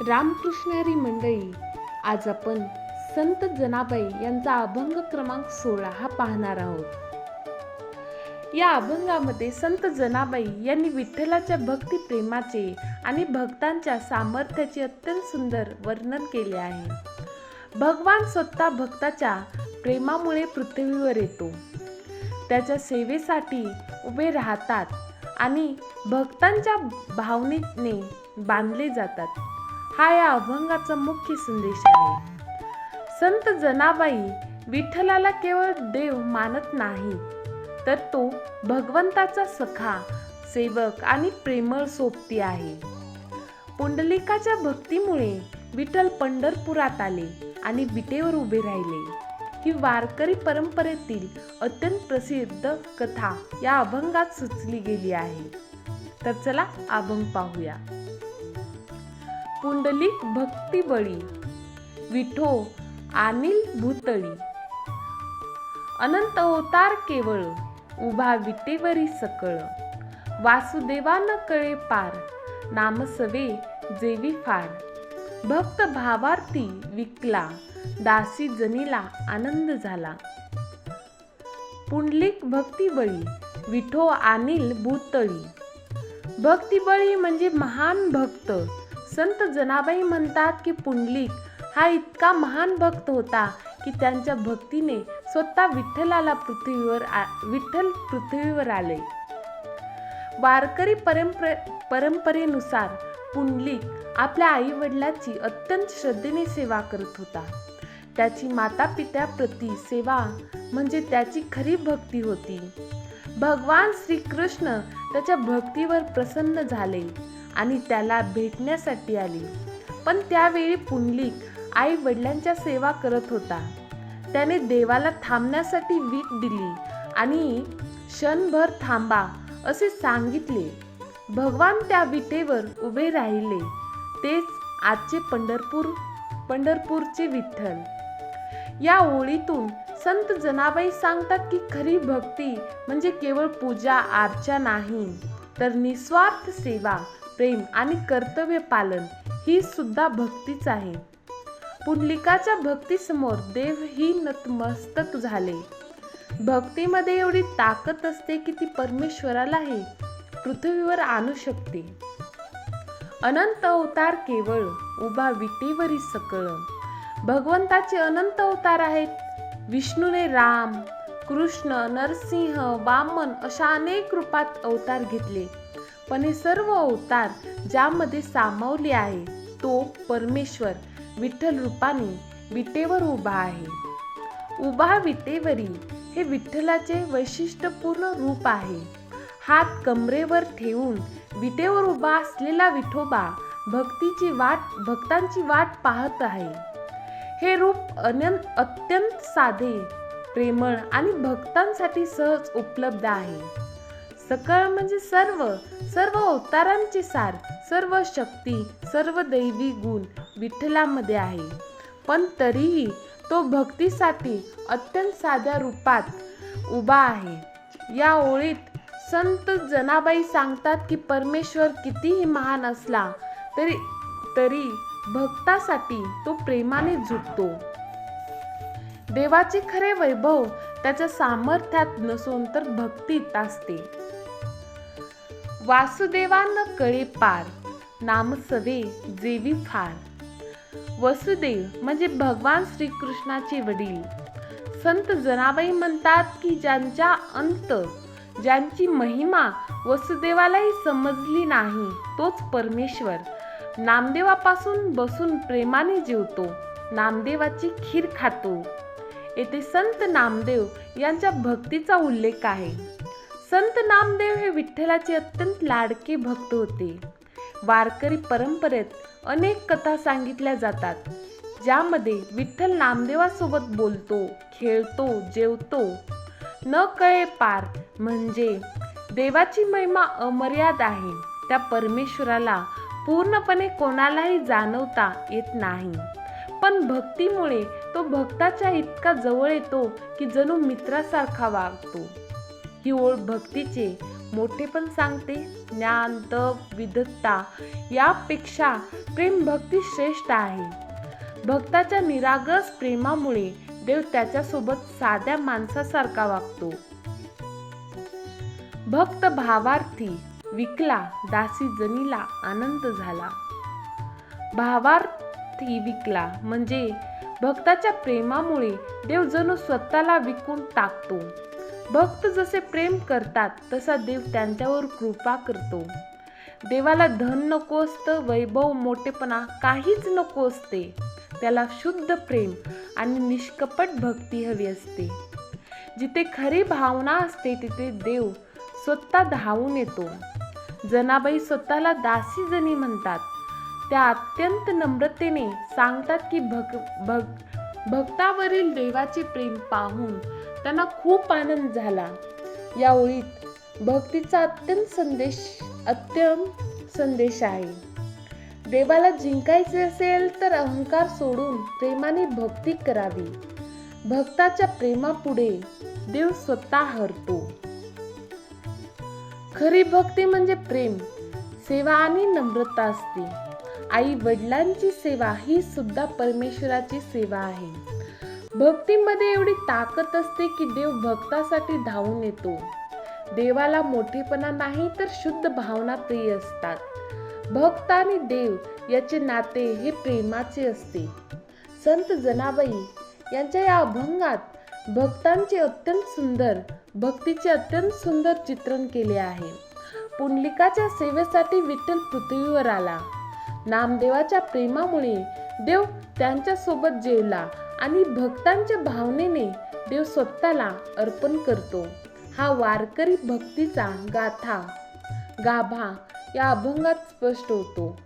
रामकृष्ण हरी मंडळी, आज आपण संत जनाबाई यांचा अभंग क्रमांक 16 हा पाहणार आहोत। या अभंगामध्ये संत जनाबाई यांनी विठ्ठलाच्या भक्ती प्रेमाचे आणि भक्तांच्या सामर्थ्याचे अत्यंत सुंदर वर्णन केले आहे। भगवान स्वतः भक्ताच्या प्रेमामुळे पृथ्वीवर येतो, त्याच्या सेवेसाठी उभे राहतात आणि भक्तांच्या भावनेने बांधले जातात। हा या अभंगाचा मुख्य संदेश आहे। संत जनाबाई विठ्ठलाला केवळ देव मानत नाही, तर तो भगवंताचा सखा, सेवक आणि प्रेमळ सोबती आहे। पुंडलिकाच्या भक्तीमुळे विठ्ठल पंढरपुरात आले आणि विटेवर उभे राहिले। ही वारकरी परंपरेतील अत्यंत प्रसिद्ध कथा या अभंगात सुचली गेली आहे। तर चला अभंग पाहूया। पुंडलिक भक्ती बळी, विठो आनिल भूतळी। अनंत अवतार केवळ, उभा विटेवरी सकळ। वासुदेवान कळे पार, नाम सवे जेवी फार। भक्त भावार्थी विकला, दासी जनीला आनंद झाला। पुंडलिक भक्ती बळी, विठो आनिल भूतळी। भक्ती बळी म्हणजे महान भक्त। संत जनाबाई म्हणतात की पुंडलिक हा इतका महान भक्त होता की त्यांच्या भक्तीने स्वतः विठ्ठल पृथ्वीवर आले। वारकरी परंपरेनुसार पुंडलिक आपल्या आई वडिलांची अत्यंत श्रद्धेने सेवा करत होता। त्याची माता पित्याप्रती सेवा म्हणजे त्याची खरी भक्ती होती। भगवान श्रीकृष्ण त्याच्या भक्तीवर प्रसन्न झाले आणि त्याला भेटण्यासाठी आले, पण त्यावेळी पुंडलिक आई वडिलांच्या सेवा करत होता। त्याने देवाला थांबण्यासाठी वीट दिली आणि क्षणभर थांबा असे सांगितले। भगवान त्या विटेवर उभे राहिले। तेच आजचे पंढरपूरचे विठ्ठल। या ओळीतून संत जनाबाई सांगतात की खरी भक्ती म्हणजे केवळ पूजा अर्चा नाही, तर निस्वार्थ सेवा, प्रेम आणि कर्तव्य पालन ही सुद्धा भक्तीच आहे। पुंडलिकाच्या भक्तीसमोर देवही नतमस्तक झाले। भक्तीमध्ये एवढी ताकद असते की ती परमेश्वरालाही पृथ्वीवर आणू शकते। अनंत अवतार केवळ, उभा विटेवरी सकळ। भगवंताचे अनंत अवतार आहेत। विष्णूने राम, कृष्ण, नरसिंह, वामन अशा अनेक रूपात अवतार घेतले, पण हे सर्व अवतार ज्यामध्ये सामावले आहे तो परमेश्वर विठ्ठल रूपाने विटेवर उभा आहे। उभा विटेवरी हे विठ्ठलाचे वैशिष्ट्यपूर्ण रूप आहे। हात कमरेवर ठेवून विटेवर उभा असलेला विठोबा भक्तांची वाट पाहत आहे। हे रूप अत्यंत साधे, प्रेमळ आणि भक्तांसाठी सहज उपलब्ध आहे। सकळ म्हणजे सर्व अवतारांचे सार, सर्व शक्ती, सर्व दैवी गुण विठ्ठलामध्ये आहे, पण तरीही तो भक्तीसाठी अत्यंत साध्या रूपात उभा आहे। या ओळीत संत जनाबाई सांगतात की परमेश्वर कितीही महान असला तरी भक्तासाठी तो प्रेमाने झुकतो। देवाचे खरे वैभव त्याच्या सामर्थ्यात नसून तर भक्तीत असते। वासुदेवान कळे पार, नाम सवे जेवी फार। वसुदेव म्हणजे भगवान श्रीकृष्णाचे वडील। संत जनाबाई म्हणतात की ज्यांची महिमा वसुदेवालाही समजली नाही तोच परमेश्वर नामदेवापासून बसून प्रेमाने जेवतो, नामदेवाची खीर खातो। येथे संत नामदेव यांच्या भक्तीचा उल्लेख आहे। संत नामदेव हे विठ्ठलाचे अत्यंत लाडके भक्त होते। वारकरी परंपरेत अनेक कथा सांगितल्या जातात, ज्यामध्ये विठ्ठल नामदेवासोबत बोलतो, खेळतो, जेवतो। न कळे पार म्हणजे देवाची महिमा अमर्याद आहे। त्या परमेश्वराला पूर्णपणे कोणालाही जाणवता येत नाही, पण भक्तीमुळे तो भक्ताच्या इतका जवळ येतो की जणू मित्रासारखा वागतो। ही ओळ भक्तीचे मोठेपण सांगते. ज्ञान, तप, विद्वत्ता यापेक्षा प्रेम भक्ती श्रेष्ठ आहे. भक्ताच्या निरागस प्रेमामुळे देव त्याच्यासोबत साध्या माणसासारखा वागतो. भक्त भावार्थी विकला, दासी जनीला आनंद झाला. भावार्थी विकला म्हणजे भक्ताच्या प्रेमामुळे देव जणू स्वतःला विकून टाकतो. भक्त जसे प्रेम करतात तसा देव त्यांच्यावर कृपा करतो. देवाला धन नको असतं, वैभव, मोठेपणा काहीच नको असते. त्याला शुद्ध प्रेम आणि निष्कपट भक्ती हवी असते. जिथे खरी भावना असते तिथे देव स्वतः धावून येतो. जनाबाई स्वतःला दासी जनी म्हणतात. त्या अत्यंत नम्रतेने सांगतात की भक्तावरील देवाचे प्रेम पाहून त्यांना खूप आनंद झाला. या ओळीत भक्तीचा अत्यंत संदेश आहे. देवाला जिंकायचे असेल तर अहंकार सोडून प्रेमाने भक्ती करावी. भक्ताच्या प्रेमापुढे देव स्वतः हरतो. खरी भक्ती म्हणजे प्रेम, सेवा आणि नम्रता असते. आई वडिलांची सेवा ही सुद्धा परमेश्वराची सेवा आहे. भक्तीमध्ये एवढी ताकद असते की देव भक्तासाठी धावून येतो. देवाला मोठेपणा नाही तर शुद्ध भावना प्रिय असतात. भक्त आणि देव याचे नाते हे प्रेमाचे असते. संत जनाबाई यांच्या या अभंगात भक्तीचे अत्यंत सुंदर चित्रण केले आहे. पुंडलिकाच्या सेवेसाठी विठ्ठल पृथ्वीवर आला. नामदेवाच्या प्रेमामुळे देव त्यांच्या सोबत जेवला आणि भक्तांच्या भावनेने देव स्वतःला अर्पण करतो. हा वारकरी भक्तीचा गाभा या अभंगात स्पष्ट होतो.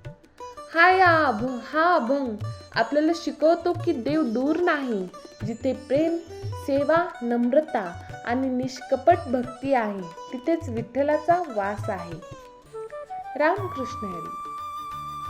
हा अभंग आपल्याला शिकवतो की देव दूर नाही. जिथे प्रेम, सेवा, नम्रता आणि निष्कपट भक्ती आहे तिथेच विठ्ठलाचा वास आहे. रामकृष्ण हरी.